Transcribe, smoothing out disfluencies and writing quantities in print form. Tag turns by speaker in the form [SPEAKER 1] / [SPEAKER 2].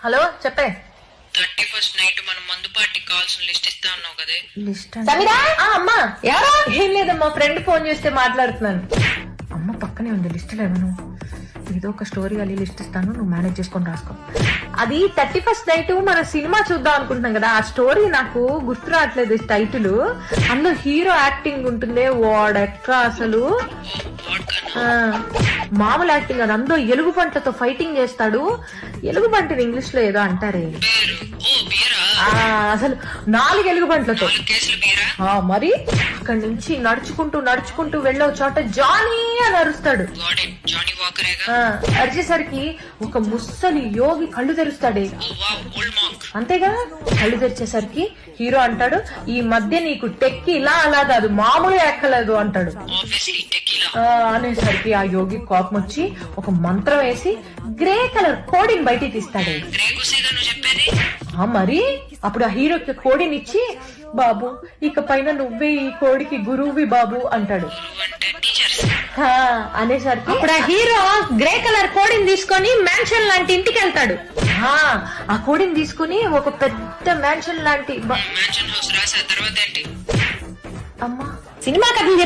[SPEAKER 1] Hello చెప్పే.
[SPEAKER 2] 31st night మనం మందు పార్టీ కావాల్సిన లిస్ట్ ఇస్తా అన్నావు కదే.
[SPEAKER 1] లిస్ట్
[SPEAKER 3] సమీరా
[SPEAKER 1] అమ్మా.
[SPEAKER 3] ఎవరు?
[SPEAKER 1] ఏం లేదమ్మా, ఫ్రెండ్ ఫోన్ చేస్తే మాట్లాడుతున్నాను. అమ్మ పక్కనే ఉంది లిస్ట్ లేవను. ఏదో ఒక స్టోరీ అది లిస్ట్ ఇస్తాను, నువ్వు మేనేజ్ చేసుకొని రాసుకో. అది 31st నైట్ మన సినిమా చూద్దాం అనుకుంటున్నాం కదా, ఆ స్టోరీ నాకు గుర్తు రావట్లేదు టైటిల్. అందులో హీరో యాక్టింగ్ ఉంటుంది, వాడెక్క అసలు మామూలు యాక్టింగ్ అది. అందులో ఎలుగు పంటతో ఫైటింగ్ చేస్తాడు. ఎలుగు పంటని ఇంగ్లీష్ లో ఏదో అంటారే, అసలు 4 ఎలుగు పంటలతో. మరి అక్కడి నుంచి నడుచుకుంటూ వెళ్ళే చోట జానీ అని అరుస్తాడు. అరిచేసరికి ఒక ముస్సలి యోగి కళ్ళు తెరుస్తాడే. అంతేగా, కళ్ళు తెరిచేసరికి హీరో అంటాడు, ఈ మధ్య నీకు టెక్కి ఇలా అలా కాదు, మామూలుగా ఎక్కలేదు అంటాడు. అనేసరికి ఆ యోగి కోపం వచ్చి ఒక మంత్రం వేసి గ్రే కలర్ కోడిని బయటికి తీస్తాడు. మరి అప్పుడు ఆ హీరోకి కోడిని ఇచ్చి, బాబు ఇక పైన నువ్వే ఈ కోడికి గురువువి బాబు అంటాడు. అనేసరికి
[SPEAKER 3] అప్పుడు ఆ హీరో గ్రే కలర్ కోడిని తీసుకొని మ్యాన్షన్ లాంటి ఇంటికి వెళ్తాడు.
[SPEAKER 1] ఆ కోడిని తీసుకుని ఒక పెద్ద మ్యాన్షన్ లాంటి
[SPEAKER 2] మ్యాన్షన్ హౌస్ రాసా తర్వాత ఏంటి?
[SPEAKER 1] అమ్మా
[SPEAKER 3] సినిమా కథలు